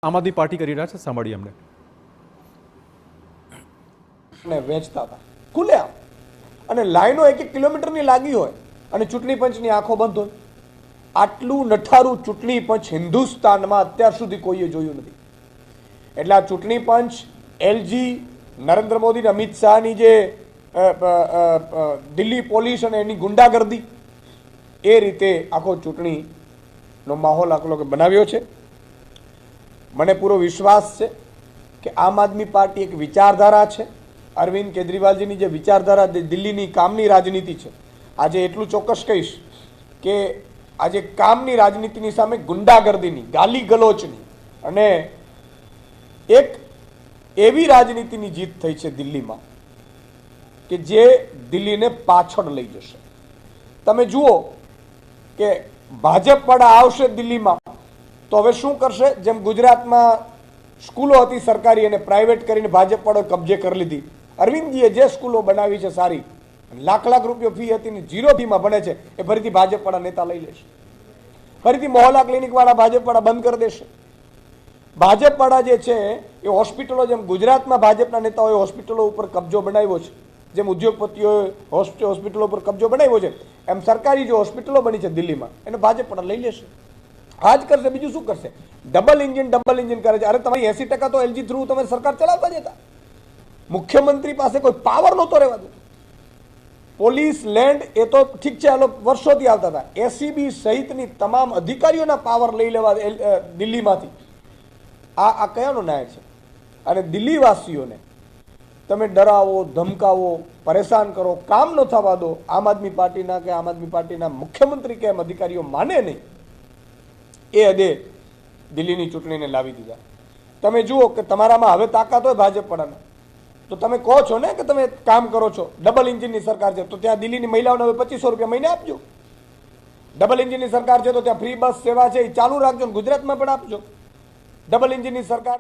આમ આદમી પાર્ટી કરી રહ્યા છે, સાંભળીએ અમને. વેચતા હતા ખુલ્લેઆમ, અને લાઈનો 1-1 કિલોમીટરની લાગી હોય અને ચૂંટણી પંચની આંખો બંધ હોય. આટલું નઠારું ચૂંટણી પંચ હિન્દુસ્તાનમાં અત્યાર સુધી કોઈએ જોયું નથી. એટલે આ ચૂંટણી પંચ એલજી, નરેન્દ્ર મોદી, અમિત શાહની જે દિલ્હી પોલીસ અને એની ગુંડાગર્દી, એ રીતે આખો ચૂંટણીનો માહોલ આખો બનાવ્યો છે. મને પૂરો વિશ્વાસ છે કે આમ આદમી પાર્ટી એક વિચારધારા છે. અરવિંદ કેજરીવાલજીની જે વિચારધારા દિલ્હીની કામની રાજનીતિ છે, આજે એટલું ચોક્કસ કહીશ કે આજે કામની રાજનીતિની સામે ગુંડાગર્દીની, ગાલી ગલોચની અને એક એવી રાજનીતિની જીત થઈ છે દિલ્હીમાં કે જે દિલ્હીને પાછળ લઈ જશે. તમે જુઓ કે ભાજપ વાળા આવશે દિલ્હીમાં તો હવે શું કરશે? જેમ ગુજરાતમાં સ્કૂલો હતી સરકારી અને પ્રાઇવેટ કરીને ભાજપ વાળો કબજે કરી લીધી. અરવિંદજીએ જે સ્કૂલો બનાવી છે સારી, લાખ રૂપિયા ફી હતી ને 0 ફીમાં ભણે છે, એ ફરીથી ભાજપ વાળા નેતા લઈ લેશે. ફરીથી મોહલ્લા ક્લિનિક વાળા ભાજપ વાળા બંધ કરી દેશે. ભાજપ વાળા જે છે એ હોસ્પિટલો, જેમ ગુજરાતમાં ભાજપના નેતાઓએ હોસ્પિટલો ઉપર કબજો બનાવ્યો છે, જેમ ઉદ્યોગપતિઓએ હોસ્પિટલો ઉપર કબજો બનાવ્યો છે, એમ સરકારી જે હોસ્પિટલો બની છે દિલ્હીમાં એને ભાજપ વાળા લઈ લેશે. આ જ કરશે, બીજું શું કરશે? ડબલ એન્જિન કરે છે. અરે તમારી 80% તો એલજી થ્રુ તમે સરકાર ચલાવતા જતા. મુખ્યમંત્રી પાસે કોઈ પાવર નહોતો રહેવા દો. પોલીસ, લેન્ડ એ તો ઠીક છે, આ વર્ષોથી આવતા હતા. એસીબી સહિતની તમામ અધિકારીઓના પાવર લઈ લેવા દિલ્હીમાંથી. આ કયાનો ન્યાય છે? અને દિલ્હીવાસીઓને તમે ડરાવો, ધમકાવો, પરેશાન કરો, કામ ન થવા દો. આમ આદમી પાર્ટીના કે આમ આદમી પાર્ટીના મુખ્યમંત્રી કે એમ અધિકારીઓ માને નહીં, એ હદે દિલ્હીની ચૂંટણીને લાવી દીધા. તમે જુઓ કે તમારામાં હવે તાકાત હોય ભાજપ વાળાને, તો તમે કહો છો ને કે તમે કામ કરો છો, ડબલ એન્જિનની સરકાર છે, તો ત્યાં દિલ્હીની મહિલાઓને હવે 2500 રૂપિયા મહિને આપજો. ડબલ એન્જિનની સરકાર છે તો ત્યાં ફ્રી બસ સેવા છે એ ચાલુ રાખજો, ગુજરાતમાં પણ આપજો. ડબલ એન્જિનની સરકાર